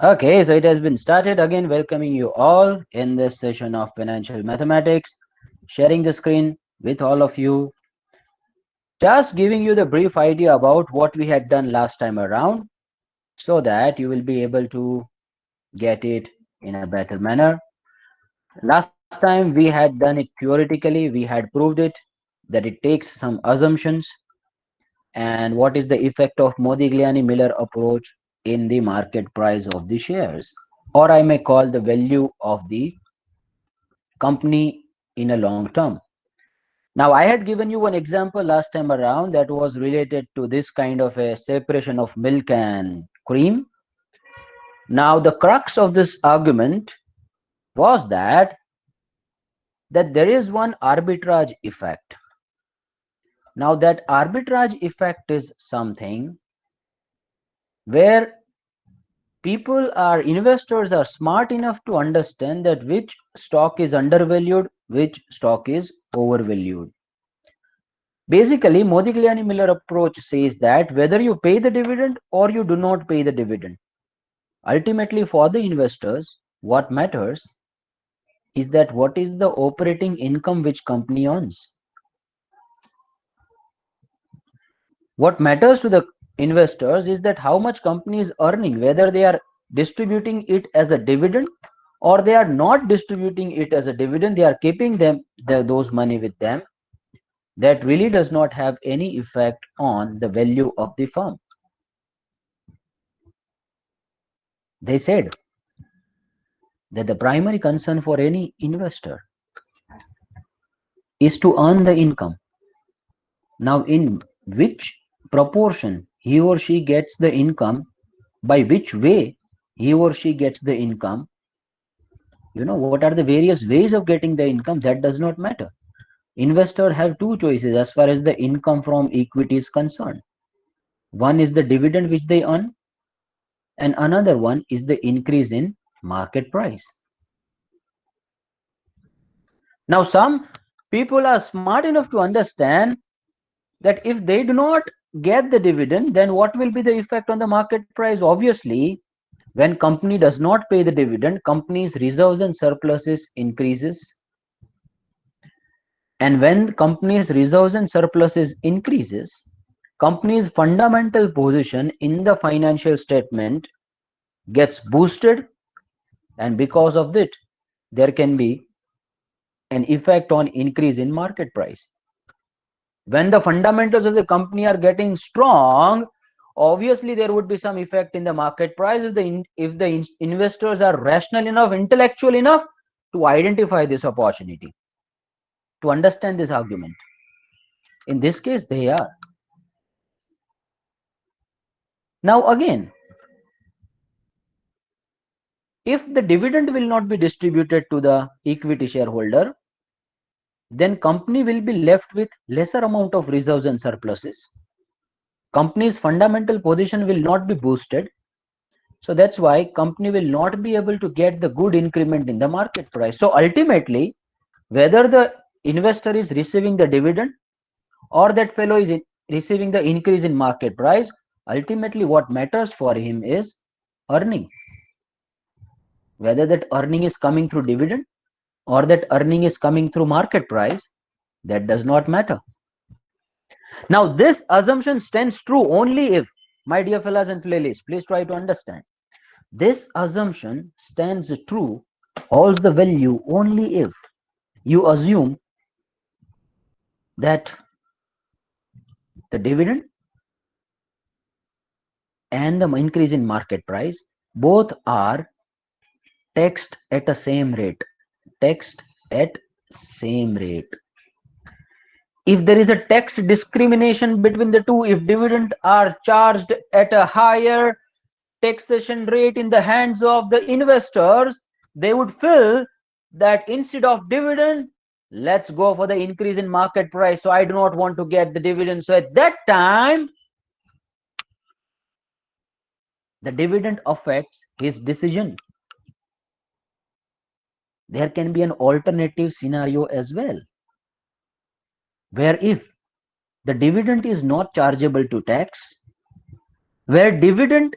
Okay, so it has been started again, welcoming you all in this session of financial mathematics, sharing the screen with all of you, just giving you the brief idea about what we had done last time around so that you will be able to get it in a better manner. Last time we had done it theoretically, we had proved it that it takes some assumptions and what is the effect of Modigliani Miller approach in the market price of the shares, or I may call the value of the company in a long term. Now, I had given you one example last time around that was related to this kind of a separation of milk and cream. Now, the crux of this argument was that there is one arbitrage effect. Now, that arbitrage effect is something where investors are smart enough to understand that which stock is undervalued, which stock is overvalued. Basically, Modigliani Miller approach says that whether you pay the dividend or you do not pay the dividend, ultimately for the investors, what matters is that what is the operating income which company earns. What matters to the investors is that how much company is earning, whether they are distributing it as a dividend or they are not distributing it as a dividend, they are keeping those money with them. That really does not have any effect on the value of the firm. They said that the primary concern for any investor is to earn the income. Now, in which proportion he or she gets the income, by which way he or she gets the income, what are the various ways of getting the income, that does not matter. Investors have two choices as far as the income from equity is concerned. One is the dividend which they earn, and another one is the increase in market price. Now, some people are smart enough to understand that if they do not get the dividend, then what will be the effect on the market price? Obviously, when company does not pay the dividend, company's reserves and surpluses increases. And when company's reserves and surpluses increases, company's fundamental position in the financial statement gets boosted, and because of that, there can be an effect on increase in market price. When the fundamentals of the company are getting strong, obviously there would be some effect in the market price if the investors are rational enough, intellectual enough to identify this opportunity, to understand this argument. In this case, they are. Now again, if the dividend will not be distributed to the equity shareholder, then company will be left with lesser amount of reserves and surpluses. Company's fundamental position will not be boosted. So that's why company will not be able to get the good increment in the market price. So ultimately, whether the investor is receiving the dividend or that fellow is receiving the increase in market price, ultimately what matters for him is earning. Whether that earning is coming through dividend or that earning is coming through market price, that does not matter. Now, this assumption stands true only if, my dear fellows and playlists, please try to understand. This assumption stands true, holds the value only if you assume that the dividend and the increase in market price both are taxed at the same rate. Taxed at same rate. If there is a tax discrimination between the two, if dividend are charged at a higher taxation rate in the hands of the investors, they would feel that instead of dividend, let's go for the increase in market price. So I do not want to get the dividend. So at that time, the dividend affects his decision. There can be an alternative scenario as well, where if the dividend is not chargeable to tax, where dividend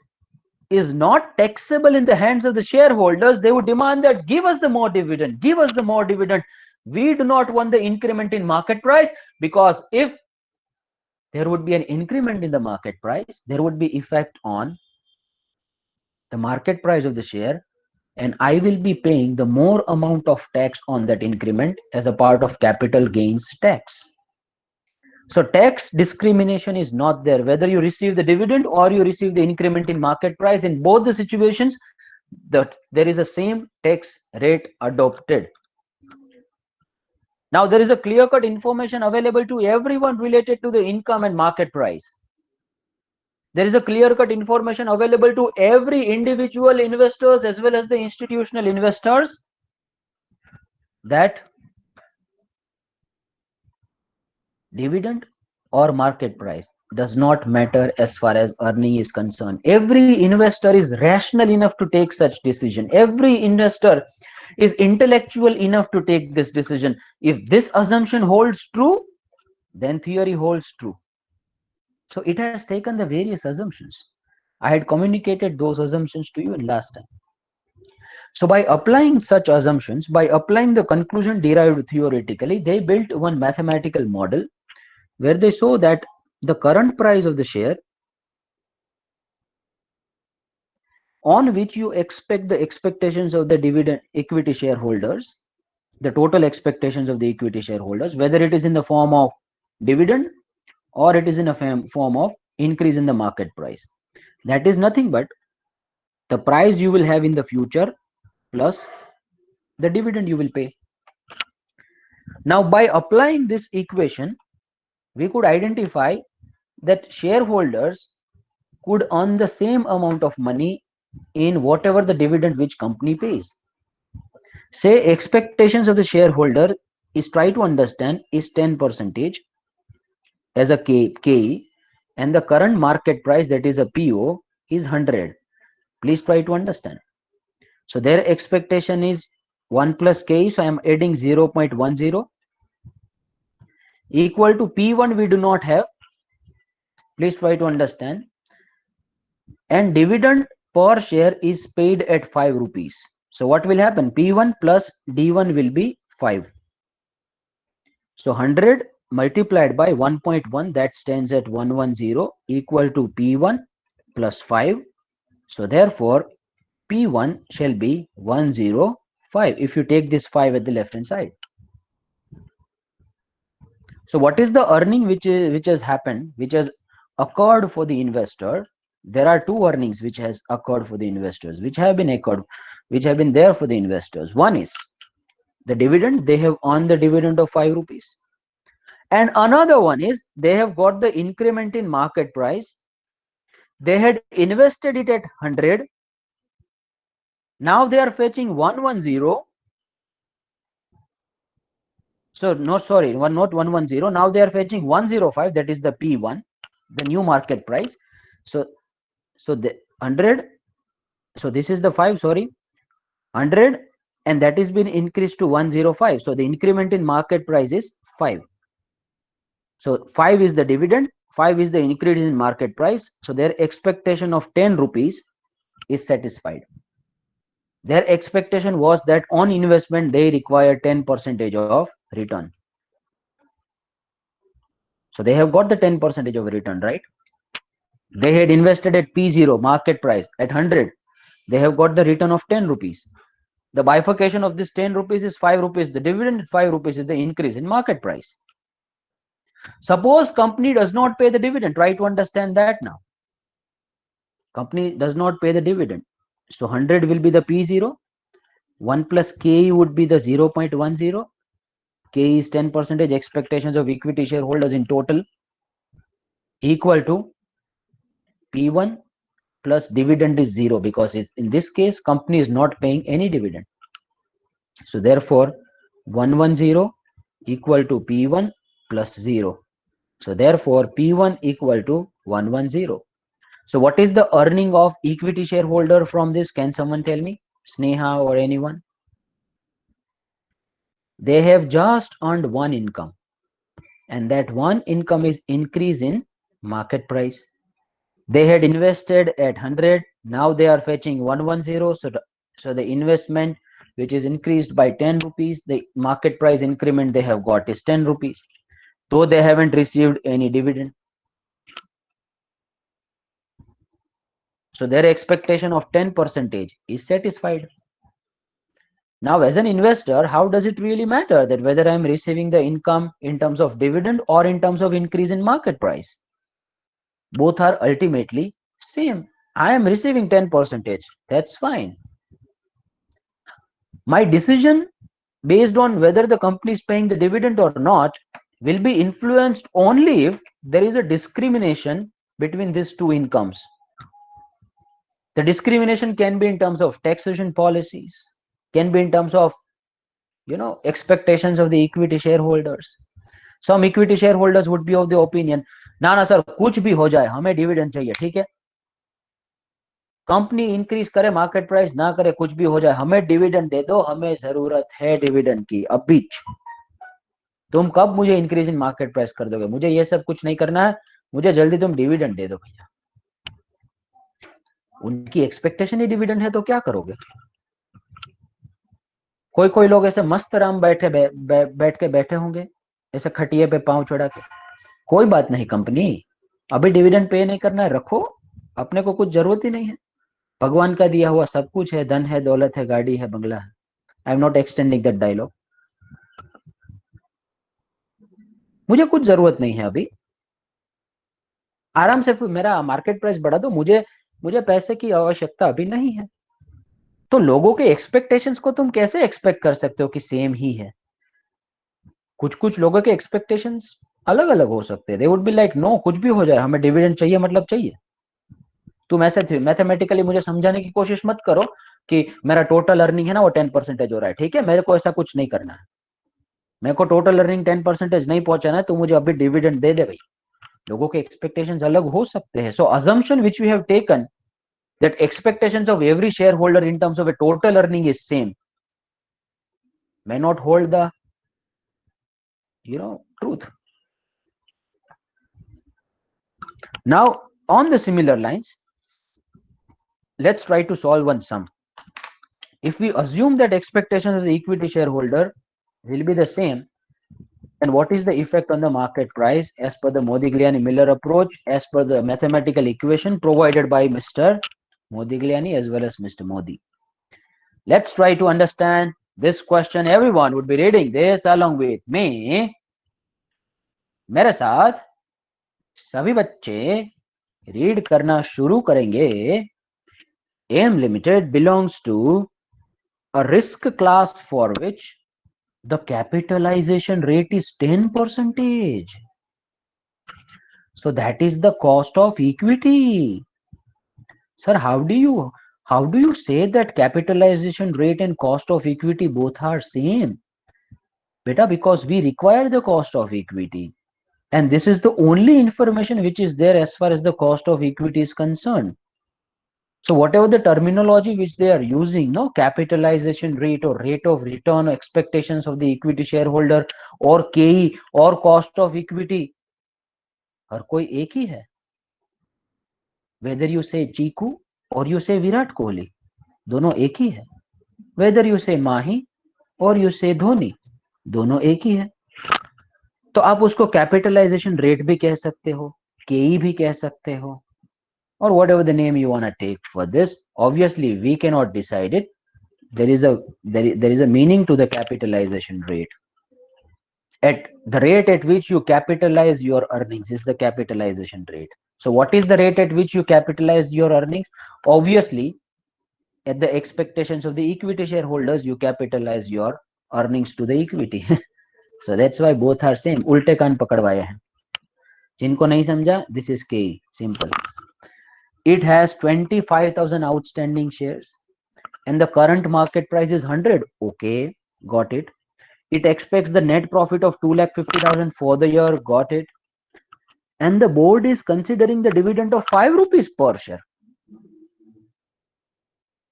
is not taxable in the hands of the shareholders, they would demand that give us the more dividend, give us the more dividend. We do not want the increment in market price, because if there would be an increment in the market price, there would be effect on the market price of the share, and I will be paying the more amount of tax on that increment as a part of capital gains tax. So tax discrimination is not there, whether you receive the dividend or you receive the increment in market price. In both the situations, there is a same tax rate adopted. Now there is a clear-cut information available to everyone related to the income and market price. There is a clear-cut information available to every individual investors as well as the institutional investors, that dividend or market price does not matter as far as earning is concerned. Every investor is rational enough to take such decision. Every investor is intellectual enough to take this decision. If this assumption holds true, then theory holds true. So it has taken the various assumptions. I had communicated those assumptions to you in last time. So by applying such assumptions, by applying the conclusion derived theoretically, they built one mathematical model where they show that the current price of the share on which you expect the expectations of the dividend equity shareholders, the total expectations of the equity shareholders, whether it is in the form of dividend or it is in a form of increase in the market price. That is nothing but the price you will have in the future plus the dividend you will pay. Now, by applying this equation, we could identify that shareholders could earn the same amount of money in whatever the dividend which company pays. Say expectations of the shareholder is, try to understand, is 10% as a KE, and the current market price, that is a PO, is 100. Please try to understand. So their expectation is 1 plus KE, so I am adding 0.10 equal to P1 we do not have. Please try to understand. And dividend per share is paid at 5 rupees. So what will happen? P1 plus D1 will be 5. So 100 multiplied by 1.1, that stands at 110, equal to P1 plus 5. So therefore P1 shall be 105 if you take this 5 at the left hand side. So what is the earning which has happened, which has occurred for the investor? There are two earnings which has occurred for the investors, which have been there for the investors. One is the dividend. They have earned the dividend of 5 rupees. And another one is they have got the increment in market price. They had invested it at 100. Now they are fetching 110. So no, sorry, not 110. Now they are fetching 105. That is the P1, the new market price. So the 100. So this is the 5. Sorry, 100, and that has been increased to 105. So the increment in market price is 5. So 5 is the dividend, 5 is the increase in market price. So their expectation of 10 rupees is satisfied. Their expectation was that on investment they require 10% of return. So they have got the 10% of return, right? They had invested at P0 market price at 100. They have got the return of 10 rupees. The bifurcation of this 10 rupees is 5 rupees. The dividend 5 rupees is the increase in market price. Suppose company does not pay the dividend. Try to understand that now. Company does not pay the dividend. So 100 will be the P0. 1 plus K would be the 0.10. K is 10% expectations of equity shareholders in total, equal to P1 plus dividend is 0, because in this case company is not paying any dividend. So therefore 110 equal to P1 plus 0. So therefore P1 equal to 110. So what is the earning of equity shareholder from this? Can someone tell me? Sneha or anyone? They have just earned one income, and that one income is increase in market price. They had invested at 100. Now they are fetching 110. So the investment which is increased by 10 rupees, the market price increment they have got is 10 rupees, though they haven't received any dividend. So their expectation of 10% is satisfied. Now, as an investor, how does it really matter that whether I'm receiving the income in terms of dividend or in terms of increase in market price? Both are ultimately same. I am receiving 10%. That's fine. My decision based on whether the company is paying the dividend or not will be influenced only if there is a discrimination between these two incomes. The discrimination can be in terms of taxation policies, can be in terms of expectations of the equity shareholders. Some equity shareholders would be of the opinion, ना sir कुछ भी हो जाए हमें dividend चाहिए, ठीक है, company increase करे मार्केट प्राइस ना करे कुछ भी हो जाए हमें डिविडेंड दे दो, हमें जरूरत है डिविडेंड की अभी। तुम कब मुझे इंक्रीज इन मार्केट प्राइस कर दोगे, मुझे ये सब कुछ नहीं करना है, मुझे जल्दी तुम डिविडेंड दे दो भैया। उनकी एक्सपेक्टेशन ही डिविडेंड है तो क्या करोगे? कोई कोई लोग ऐसे मस्त राम बैठ के बैठे होंगे ऐसे खटिए पे पांव चढ़ा के, कोई बात नहीं कंपनी, अभी डिविडेंड पे नहीं करना है, रखो, अपने को कुछ जरूरत ही नहीं है, भगवान का दिया हुआ सब कुछ है, धन है, दौलत है, गाड़ी है, बंगला है। I am not extending that dialogue. मुझे कुछ जरूरत नहीं है अभी, आराम से मेरा मार्केट प्राइस बढ़ा दो, मुझे मुझे पैसे की आवश्यकता अभी नहीं है। तो लोगों के एक्सपेक्टेशंस को तुम कैसे एक्सपेक्ट कर सकते हो कि सेम ही है? कुछ कुछ लोगों के एक्सपेक्टेशंस अलग अलग हो सकते हैं। They would be like no कुछ भी हो जाए हमें डिविडेंड चाहिए, मतलब चाहिए। तुम ऐसे थे मैथमेटिकली मुझे समझाने की कोशिश मत करो कि मेरा टोटल अर्निंग है ना वो 10% हो रहा है, ठीक है, मेरे को ऐसा कुछ नहीं करना है, मेरे को टोटल अर्निंग 10% नहीं पहुंचाना है, तो मुझे अभी डिविडेंड दे दे भाई। लोगों के एक्सपेक्टेशंस अलग हो सकते हैं। So assumption which we have taken that expectations of every shareholder in terms of a total earning is same may not hold the truth. Now on the similar lines, let's try to solve one sum. If we assume that expectations of the equity shareholder will be the same, then what is the effect on the market price as per the Modigliani-Miller approach, as per the mathematical equation provided by Mr. Modigliani as well as Mr. Modi? Let's try to understand this question. Everyone would be reading this along with me. मेरे साथ सभी बच्चे read करना शुरू करेंगे। AM Limited belongs to a risk class for which the capitalization rate is 10%. So that is the cost of equity. Sir, how do you say that capitalization rate and cost of equity both are same? Beta, because we require the cost of equity, and this is the only information which is there as far as the cost of equity is concerned. So whatever the terminology which they are using, no, capitalization rate or rate of return, expectations of the equity shareholder or KE or cost of equity, हर कोई एक ही है. Whether you say Chiku or you say Virat Kohli, दोनों एक ही है. Whether you say Mahi or you say Dhoni, दोनों एक ही है. तो आप उसको कैपिटलाइजेशन रेट भी कह सकते हो, केई भी कह सकते हो, or whatever the name you want to take for this. Obviously we cannot decide it. There is a meaning to the capitalization rate. At the rate at which you capitalize your earnings is the capitalization rate. So what is the rate at which you capitalize your earnings? Obviously at the expectations of the equity shareholders you capitalize your earnings to the equity. So that's why both are same. उल्टे कान पकड़वाए हैं. जिनको नहीं समझा, this is KE, simple. It has 25,000 outstanding shares and the current market price is 100. Okay, got it. It expects the net profit of 2,50,000 for the year. Got it. And the board is considering the dividend of 5 rupees per share.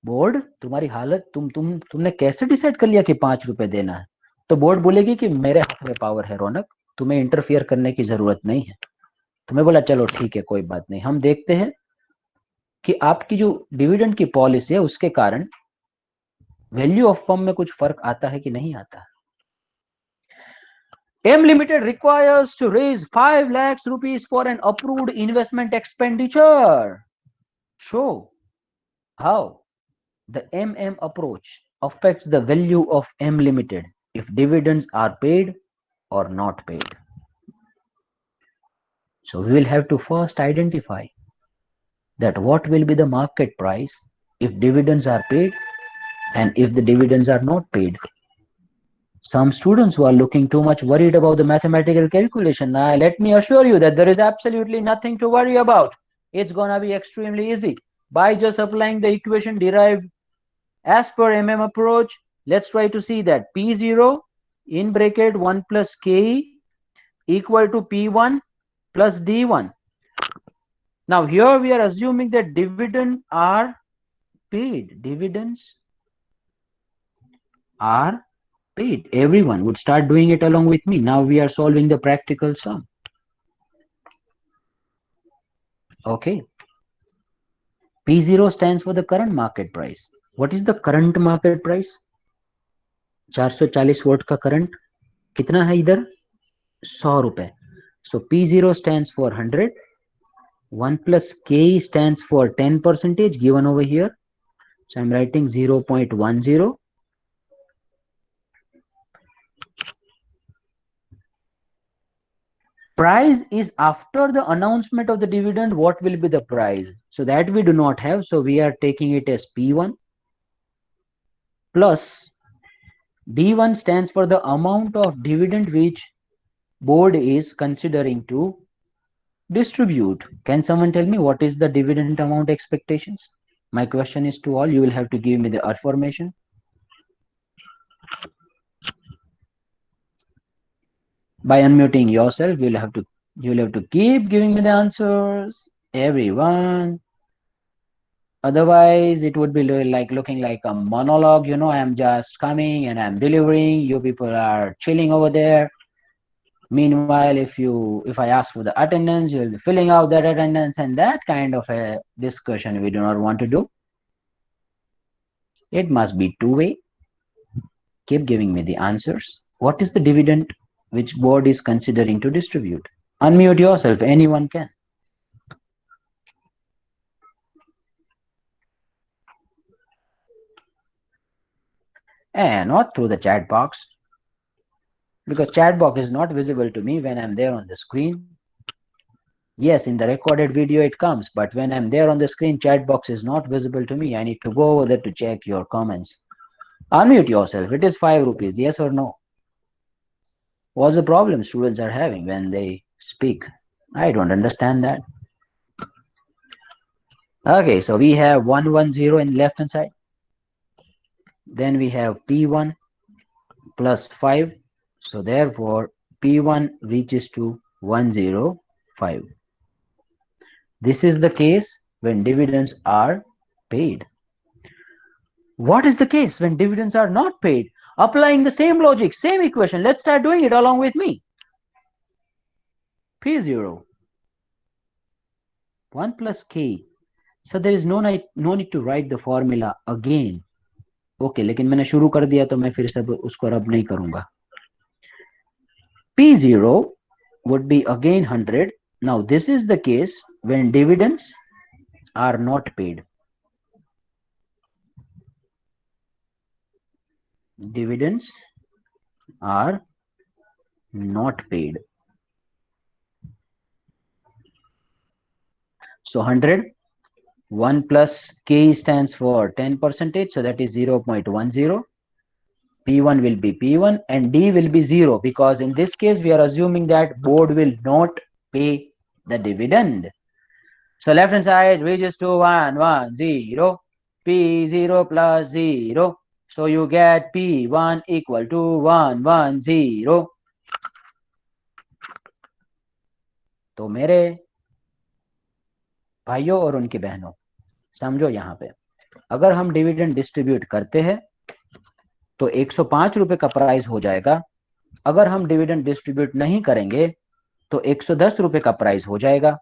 Board तुम्हारी हालत तुमने कैसे decide कर लिया कि 5 रुपए देना है? तो बोर्ड बोलेगी कि मेरे हाथ में पावर है रौनक, तुम्हें इंटरफियर करने की जरूरत नहीं है. तुम्हें बोला चलो ठीक है कोई बात नहीं, हम देखते हैं कि आपकी जो डिविडेंड की पॉलिसी है उसके कारण वैल्यू ऑफ फर्म में कुछ फर्क आता है कि नहीं आता। M Limited requires to raise 5 lakhs rupees for an approved investment expenditure. Show how the MM approach affects the value of M Limited if dividends are paid or not paid. So we will have to first identify that what will be the market price if dividends are paid and if the dividends are not paid. Some students who are looking too much worried about the mathematical calculation, now let me assure you that there is absolutely nothing to worry about. It's gonna be extremely easy. By just applying the equation derived as per MM approach, let's try to see that P0 in bracket 1 plus KE equal to P1 plus D1. Now here we are assuming that dividends are paid. Dividends are paid. Everyone would start doing it along with me. Now we are solving the practical sum. Okay. P0 stands for the current market price. What is the current market price? 440 volt का current कितना है इधर? 100 रुपए. So P0 stands for 100. 1 plus K stands for 10% given over here. So I'm writing 0.10. Price is after the announcement of the dividend. What will be the price? So that we do not have. So we are taking it as P1 plus D1 stands for the amount of dividend which board is considering to distribute. Can someone tell me what is the dividend amount expectations? My question is to all. You will have to give me the affirmation. By unmuting yourself, you will have to keep giving me the answers, everyone. Otherwise, it would be like looking like a monologue. You know, I'm just coming and I'm delivering. You people are chilling over there. Meanwhile, if I ask for the attendance, you will be filling out that attendance, and that kind of a discussion we do not want to do. It must be two-way. Keep giving me the answers. What is the dividend which board is considering to distribute? Unmute yourself. Anyone can. And not through the chat box, because chat box is not visible to me when I'm there on the screen. Yes, in the recorded video it comes, but when I'm there on the screen, chat box is not visible to me. I need to go over there to check your comments. Unmute yourself. It is 5 rupees. Yes or no? What's the problem students are having when they speak? I don't understand that. Okay, so we have 110 in left hand side. Then we have P1 plus 5. So therefore, P1 reaches to 105. This is the case when dividends are paid. What is the case when dividends are not paid? Applying the same logic, same equation. Let's start doing it along with me. P0, 1 plus K. So there is no need to write the formula again. Okay, लेकिन मैंने शुरू कर दिया तो मैं फिर से उसको रब नहीं करूंगा. P0 would be again 100. Now this is the case when dividends are not paid. Dividends are not paid. So 100, 1 plus K stands for 10%, so that is 0.10. P1 will be P1 and D will be 0, because in this case we are assuming that board will not pay the dividend. So left hand side reaches to 110, P0 plus 0. So you get P1 equal to 110. तो मेरे भाइयों और उनकी बहनों, समझो यहाँ पे, अगर हम डिविडेंड डिस्ट्रीब्यूट करते हैं तो 105 रुपए का प्राइस हो जाएगा. अगर हम डिविडेंड डिस्ट्रीब्यूट नहीं करेंगे तो 110 रुपए का प्राइस हो जाएगा.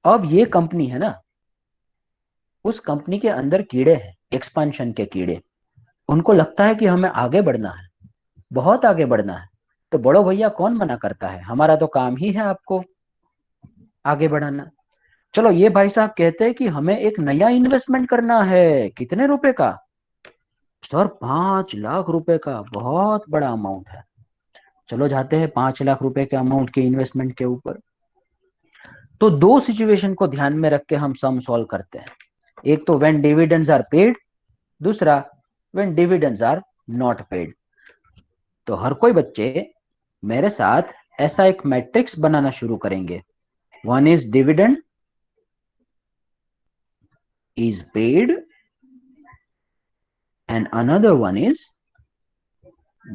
अब ये कंपनी है ना, उस कंपनी के अंदर कीड़े हैं, एक्सपांशन के कीड़े, उनको लगता है कि हमें आगे बढ़ना है, बहुत आगे बढ़ना है। तो बड़ो भैया कौन मना करता है, हमारा तो काम ही है आपको आगे बढ़ाना। चलो ये भाई साहब कहते हैं कि हमें एक नया इन्वेस्टमेंट करना है, कितने रुपए का? सर 5 लाख रुपए का, बहुत बड़ा अमाउंट है। चलो जाते हैं 5 लाख रुपए के अमाउंट के इन्वेस्टमेंट के ऊपर। तो दो सिचुएशन को ध्यान में रख के हम सम सॉल्व करते हैं। एक तो व्हेन डिविडेंड्स आर पेड, दूसरा when dividends are not paid. तो हर कोई बच्चे मेरे साथ ऐसा एक मैट्रिक्स बनाना शुरू करेंगे। One is dividend is paid and another one is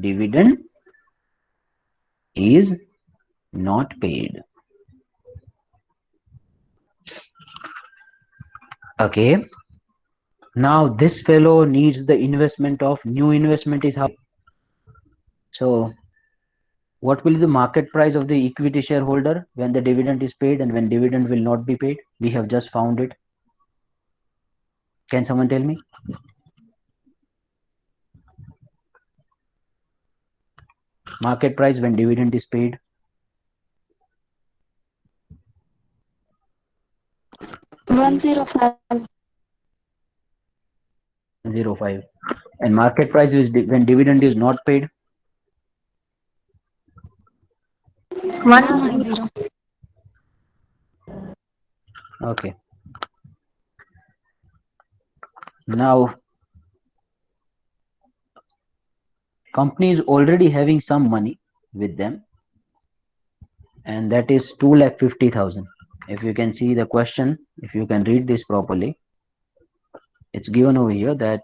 dividend is not paid. Okay, now this fellow needs the investment of new investment is how. So what will be the market price of the equity shareholder when the dividend is paid and when dividend will not be paid? We have just found it. Can someone tell me? Market price when dividend is paid. 105. 105. And market price is when dividend is not paid. 110. Okay. Now company is already having some money with them, and that is 2,50,000. If you can see the question, if you can read this properly, it's given over here that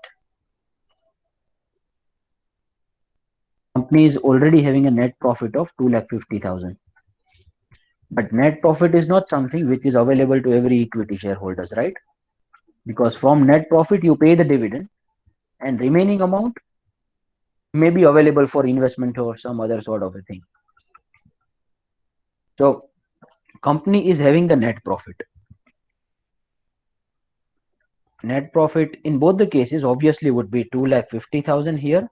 company is already having a net profit of 2,50,000. But net profit is not something which is available to every equity shareholders, right? Because from net profit you pay the dividend, and remaining amount may be available for investment or some other sort of a thing. So company is having the net profit. Net profit in both the cases obviously would be 2,50,000 here,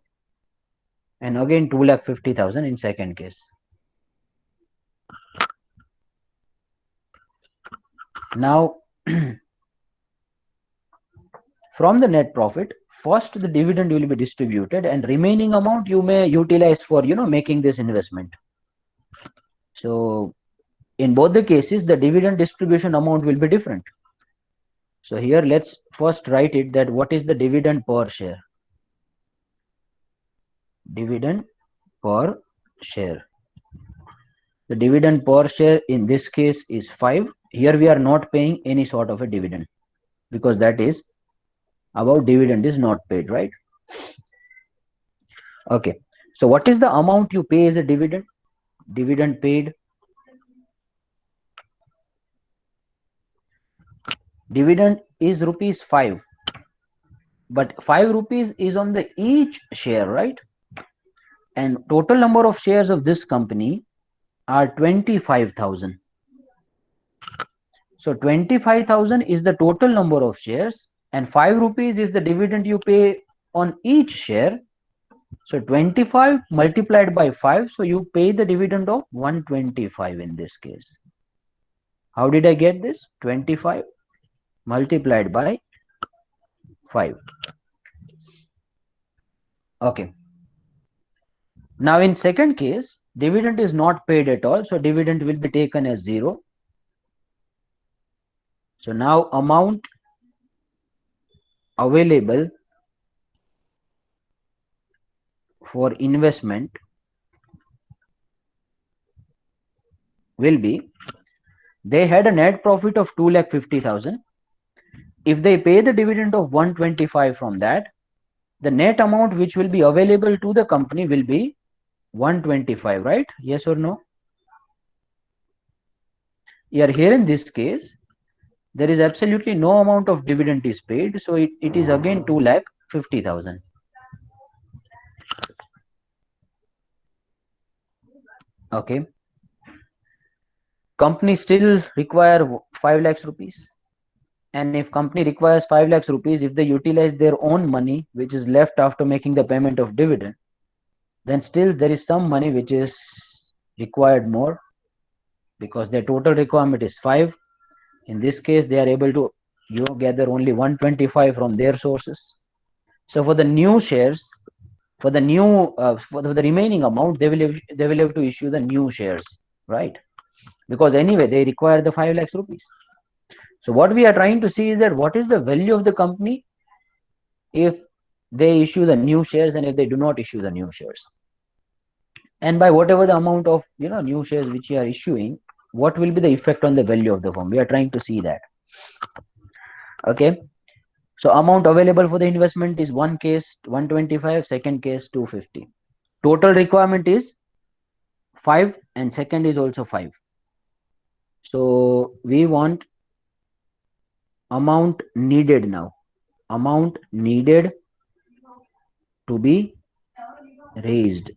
and again 2,50,000 in second case. Now from the net profit, first the dividend will be distributed, and remaining amount you may utilize for making this investment. So in both the cases the dividend distribution amount will be different. So here let's first write it that what is the dividend per share. Dividend per share. The dividend per share in this case is 5. Here we are not paying any sort of a dividend because that is about dividend is not paid, right? Okay, so what is the amount you pay as a dividend? Dividend paid, dividend is rupees 5, but 5 rupees is on the each share, right? And total number of shares of this company are 25,000. So 25,000 is the total number of shares, and 5 rupees is the dividend you pay on each share. So 25 multiplied by 5, so you pay the dividend of 125 in this case. How did I get this? 25 multiplied by 5. Okay. Now in second case, dividend is not paid at all, so dividend will be taken as 0. So now amount available for investment will be, they had a net profit of 2,50,000. If they pay the dividend of 125 from that, the net amount which will be available to the company will be 125, right? Yes or no? Here in this case, there is absolutely no amount of dividend is paid, so it is again 2,50,000. Okay. Company still require 5 lakhs rupees. and if company requires 5 lakhs rupees, if they utilize their own money which is left after making the payment of dividend, then still there is some money which is required more, because their total requirement is 5. In this case they are able to gather only 125 from their sources. So for the new shares, for the new for the remaining amount, they will have to issue the new shares, right? Because anyway they require the 5 lakhs rupees. So what we are trying to see is that what is the value of the company if they issue the new shares and if they do not issue the new shares. And by whatever the amount of new shares which you are issuing, what will be the effect on the value of the firm? We are trying to see that. Okay. So amount available for the investment is one case 125, second case 250. Total requirement is 5 and second is also 5. So we want amount needed now. Amount needed to be raised.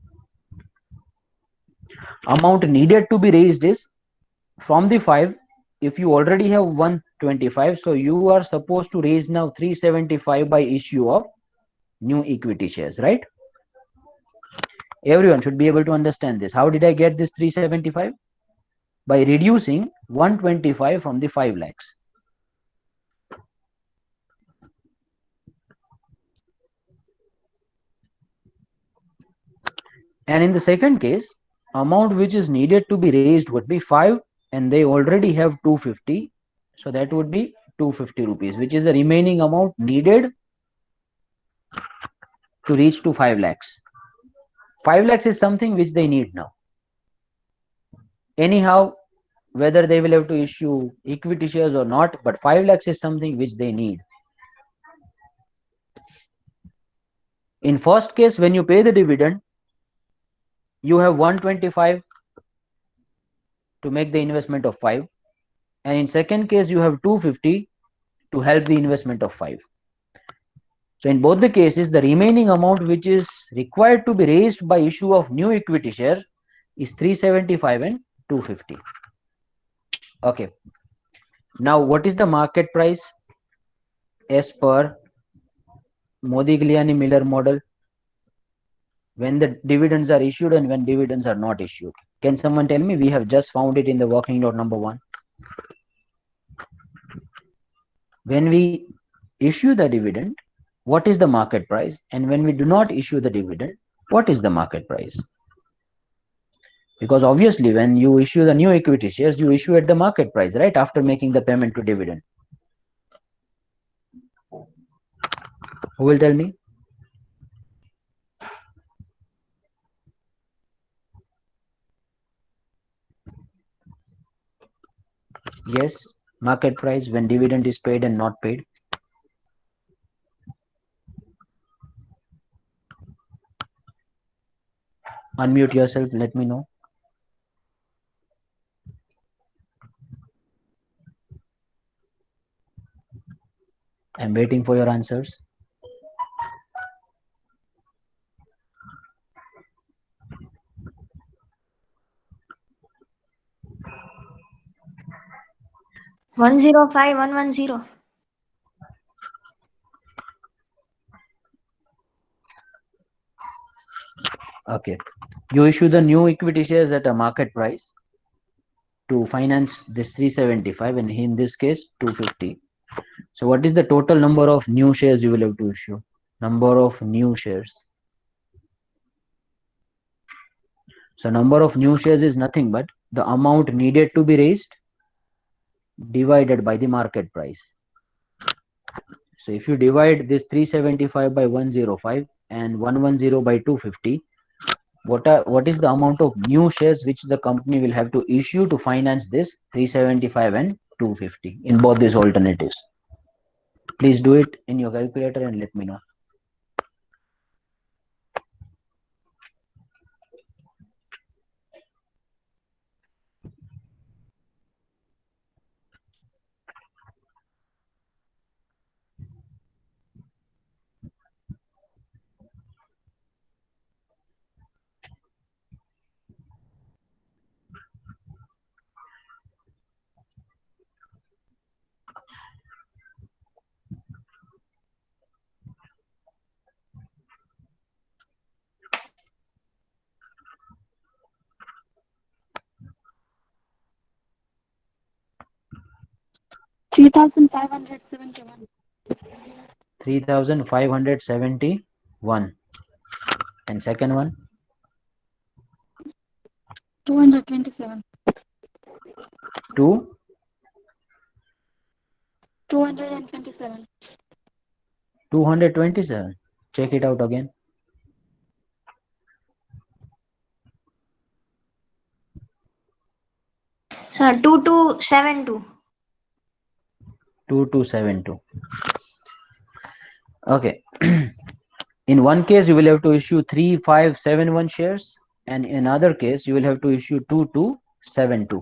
Amount needed to be raised is from the 5. If you already have 125, so you are supposed to raise now 375 by issue of new equity shares, right? Everyone should be able to understand this. How did I get this 375? By reducing 125 from the 5 lakhs. And in the second case, amount which is needed to be raised would be 5, and they already have 250, so that would be 250 rupees, which is the remaining amount needed to reach to 5 lakhs. 5 lakhs is something which they need now. Anyhow, whether they will have to issue equity shares or not, but 5 lakhs is something which they need. In first case, when you pay the dividend, you have 125 to make the investment of 5, and in second case you have 250 to help the investment of 5. So in both the cases, the remaining amount which is required to be raised by issue of new equity share is 375 and 250. Okay. Now what is the market price as per Modigliani Miller model when the dividends are issued and when dividends are not issued? Can someone tell me? We have just found it in the working note number 1. When we issue the dividend, what is the market price? And when we do not issue the dividend, what is the market price? Because obviously when you issue the new equity shares, you issue at the market price, right, after making the payment to dividend. Who will tell me? Yes, market price when dividend is paid and not paid. Unmute yourself, let me know. I'm waiting for your answers. One zero five 110. Okay, you issue the new equity shares at a market price to finance this 375, and in this case 250. So what is the total number of new shares you will have to issue? Number of new shares. So number of new shares is nothing but the amount needed to be raised divided by the market price. So if you divide this 375 by 105 and 110 by 250, what is the amount of new shares which the company will have to issue to finance this 375 and 250 in both these alternatives? Please do it in your calculator and let me know. 3,571. 3,571. And second one, 227. 2, 227. 227. Check it out again. Sir, 2272. 2272. Okay. In one case, you will have to issue 3571 shares, and in another case, you will have to issue 2272.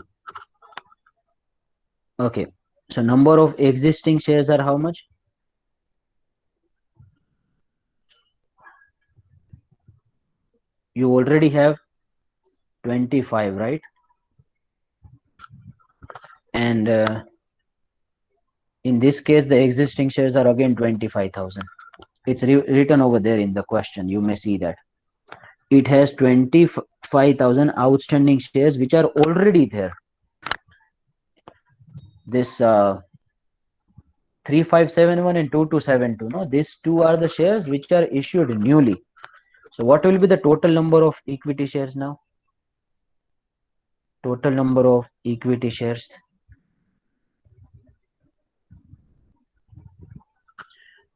Okay. So number of existing shares are how much? You already have 25, right? And in this case, the existing shares are again 25,000. It's written over there in the question. You may see that it has 25,000 outstanding shares which are already there. This 3571 and 2272, no, these two are the shares which are issued newly. So what will be the total number of equity shares now? Total number of equity shares,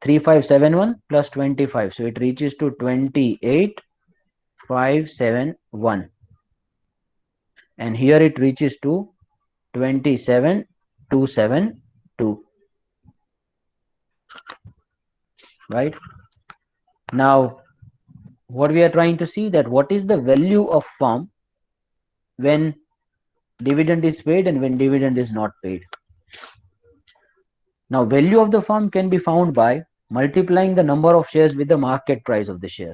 3571 plus 25, so it reaches to 28,571, and here it reaches to 27,272. Right now, what we are trying to see, that what is the value of firm when dividend is paid and when dividend is not paid. Now, value of the firm can be found by multiplying the number of shares with the market price of the share.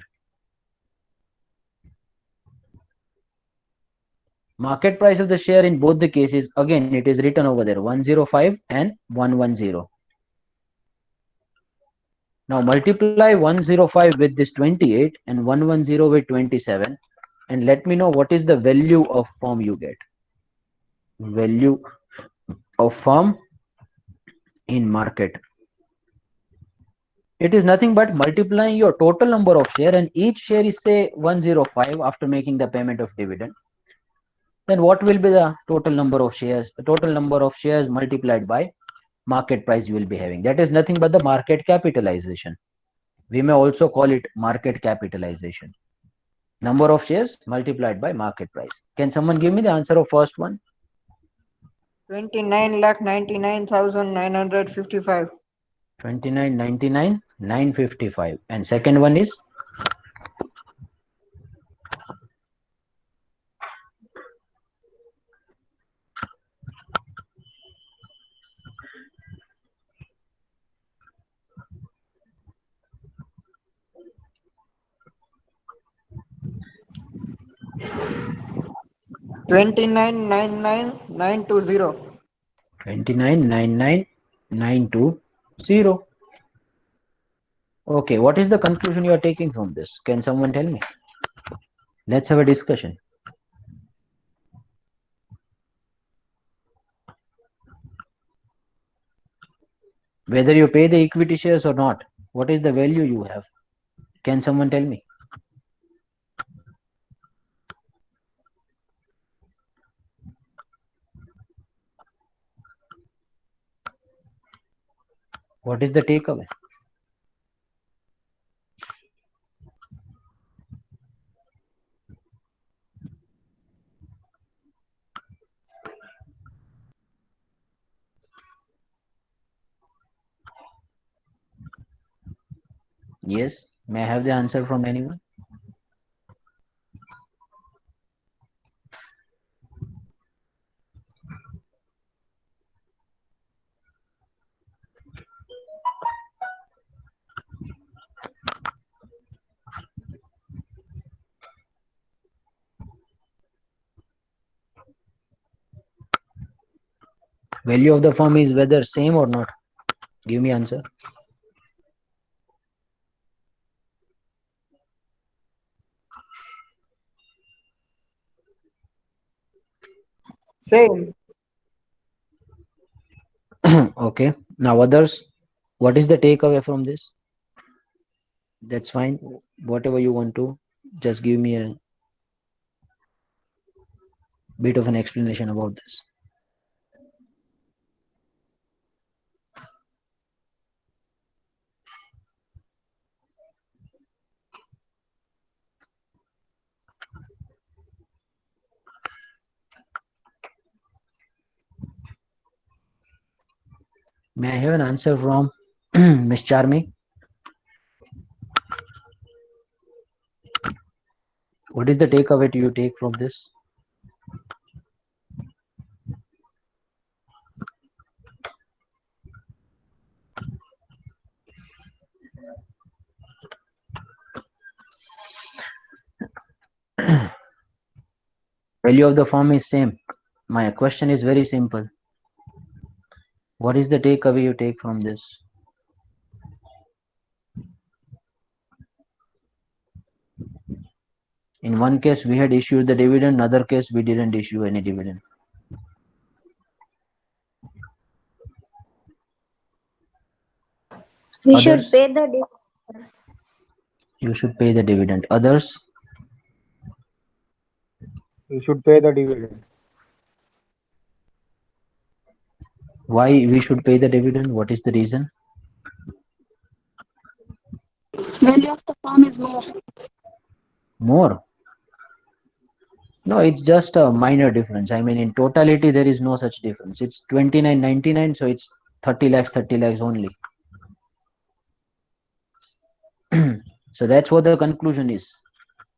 Market price of the share in both the cases, again, it is written over there, 105 and 110. Now, multiply 105 with this 28 and 110 with 27, and let me know what is the value of firm you get. Value of firm in market. It is nothing but multiplying your total number of share, and each share is say 105 after making the payment of dividend. Then what will be the total number of shares? The total number of shares multiplied by market price you will be having. That is nothing but the market capitalization. We may also call it market capitalization. Number of shares multiplied by market price. Can someone give me the answer of first one? 29,99,955. 29,99,955. And second one is? Twenty-nine nine nine nine two zero. 29,99,920. Okay, what is the conclusion you are taking from this? Can someone tell me? Let's have a discussion. Whether you pay the equity shares or not, what is the value you have? Can someone tell me? What is the takeaway? Yes, may I have the answer from anyone? Value of the firm is whether same or not? Give me answer. Same. Okay. Now others, what is the takeaway from this? That's fine. Whatever you want to, just give me a bit of an explanation about this. May I have an answer from Miss Charmi? What is the takeaway do you take from this? Value of the firm is same. My question is very simple. What is the takeaway you take from this? In one case, we had issued the dividend. In other case, we didn't issue any dividend. We Others, should pay the dividend. you should pay the dividend. Others, You should pay the dividend. why we should pay the dividend? What is the reason? Value of the firm is more. More? No, it's just a minor difference. I mean, in totality, there is no such difference. It's 29.99, so it's 30 lakhs only. So that's what the conclusion is,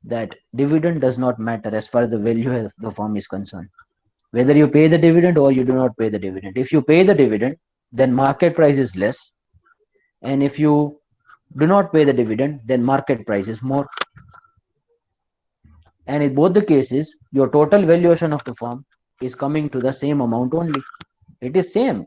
that dividend does not matter as far as the value of the firm is concerned. Whether you pay the dividend or you do not pay the dividend. If you pay the dividend, then market price is less. And if you do not pay the dividend, then market price is more. And in both the cases, your total valuation of the firm is coming to the same amount only. It is same.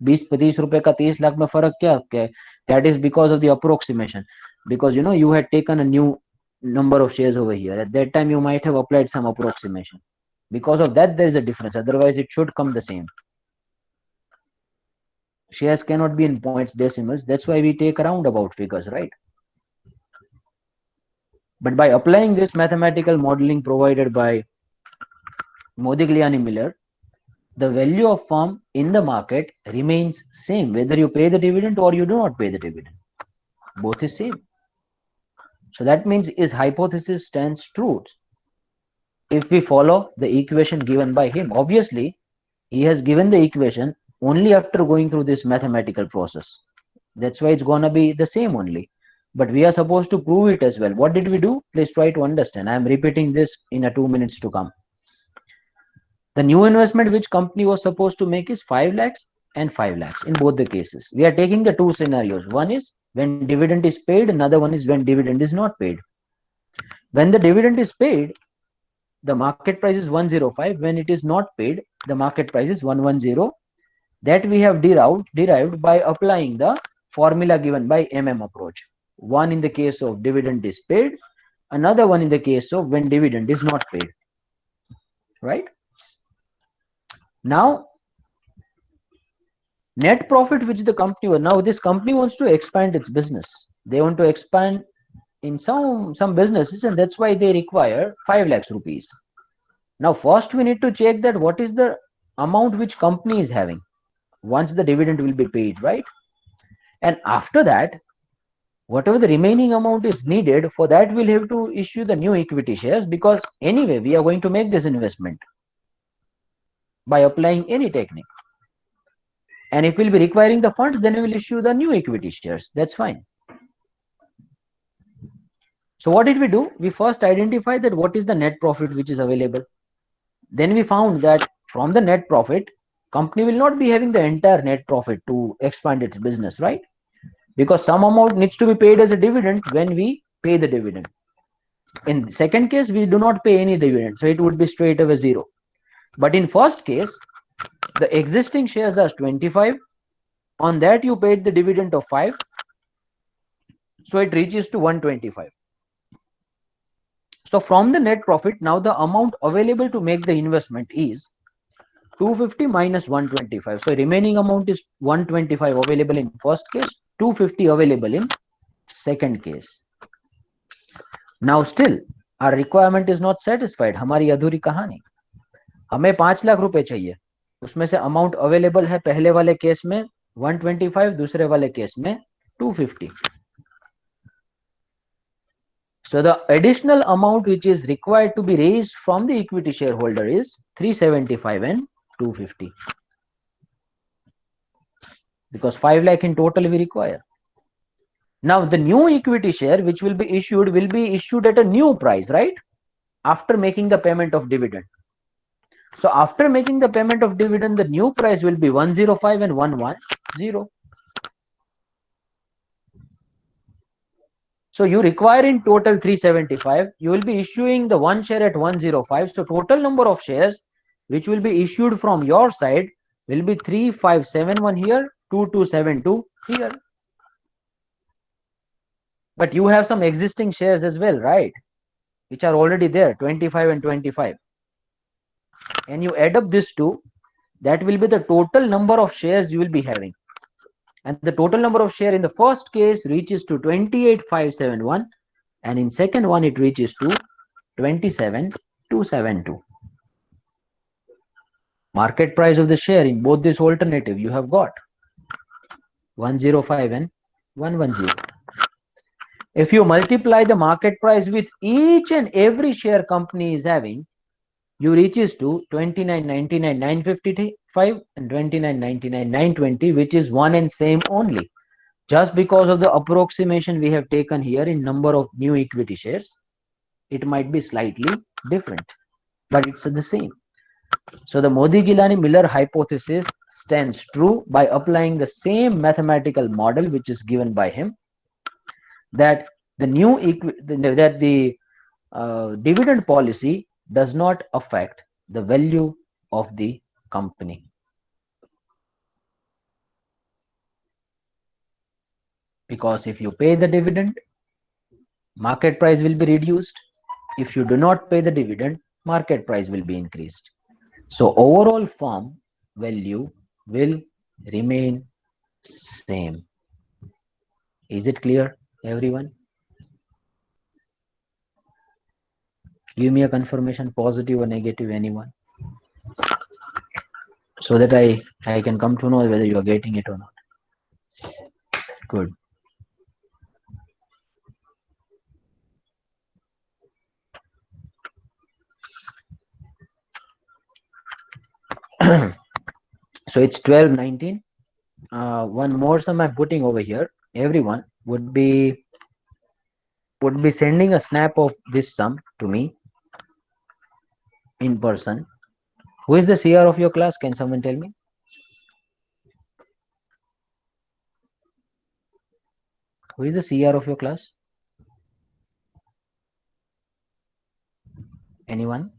20-25 रुपए का 30 लाख में फर्क क्या है? That is because of the approximation. Because you had taken a new number of shares over here. At that time, you might have applied some approximation. Because of that, there is a difference. Otherwise, it should come the same. Shares cannot be in points decimals. That's why we take roundabout figures, right? But by applying this mathematical modeling provided by Modigliani Miller, the value of firm in the market remains same whether you pay the dividend or you do not pay the dividend. Both is same. So that means his hypothesis stands true if we follow the equation given by him. Obviously, he has given the equation only after going through this mathematical process. That's why it's gonna be the same only. But we are supposed to prove it as well. What did we do? Please try to understand. I am repeating this in a 2 minutes to come. The new investment which company was supposed to make is 5 lakhs and 5 lakhs in both the cases. We are taking the two scenarios. One is when dividend is paid, another one is when dividend is not paid. When the dividend is paid, the market price is 105. When it is not paid, the market price is 110. That we have derived by applying the formula given by approach. One in the case of dividend is paid, another one in the case of when dividend is not paid. Right? Now, net profit which the company, now this company wants to expand its business. They want to expand in some businesses, and that's why they require 5 lakhs rupees. Now, first we need to check that what is the amount which company is having once the dividend will be paid, right? And after that, whatever the remaining amount is needed, for that we'll have to issue the new equity shares, because anyway we are going to make this investment by applying any technique. And if we'll be requiring the funds, then we will issue the new equity shares. That's fine. So what did we do? We first identified that what is the net profit which is available. Then we found that from the net profit, company will not be having the entire net profit to expand its business, right? Because some amount needs to be paid as a dividend when we pay the dividend. In the second case, we do not pay any dividend, so it would be straight away 0. But in first case, the existing shares are 25. On that you paid the dividend of 5. So it reaches to 125. So from the net profit, now the amount available to make the investment is 250 minus 125. So remaining amount is 125 available in first case, 250 available in second case. Now still our requirement is not satisfied. हमारी अधूरी कहानी, हमें 5 लाख रुपए चाहिए, उसमें से amount available है पहले वाले केस में 125, दूसरे वाले केस में 250. So the additional amount which is required to be raised from the equity shareholder is 375 and 250, because 5 lakh in total we require. Now the new equity share which will be issued at a new price, right? After making the payment of dividend. So after making the payment of dividend, the new price will be 105 and 110. So you require in total 375. You will be issuing the one share at 105. So total number of shares which will be issued from your side will be 3571 here, 2272 here. But you have some existing shares as well, right? Which are already there, 25 and 25. And you add up this two, that will be the total number of shares you will be having. And the total number of share in the first case reaches to 28,571, and in second one it reaches to 27,272. Market price of the share in both this alternative you have got 105 and 110. If you multiply the market price with each and every share company is having, you reaches to 29.99,955 and 29.99,920, which is one and same only. Just because of the approximation we have taken here in number of new equity shares, it might be slightly different, but it's the same. So the Modi-Gilani-Miller hypothesis stands true by applying the same mathematical model which is given by him, that the dividend policy does not affect the value of the company. Because if you pay the dividend, market price will be reduced. If you do not pay the dividend, market price will be increased. So overall firm value will remain same. Is it clear, everyone? Give me a confirmation, positive or negative, anyone, so that I can come to know whether you are getting it or not. Good. So it's 12:19. One more sum I'm putting over here. Everyone would be sending a snap of this sum to me in person. Who is the CR of your class? Can someone tell me? Who is the CR of your class? Anyone?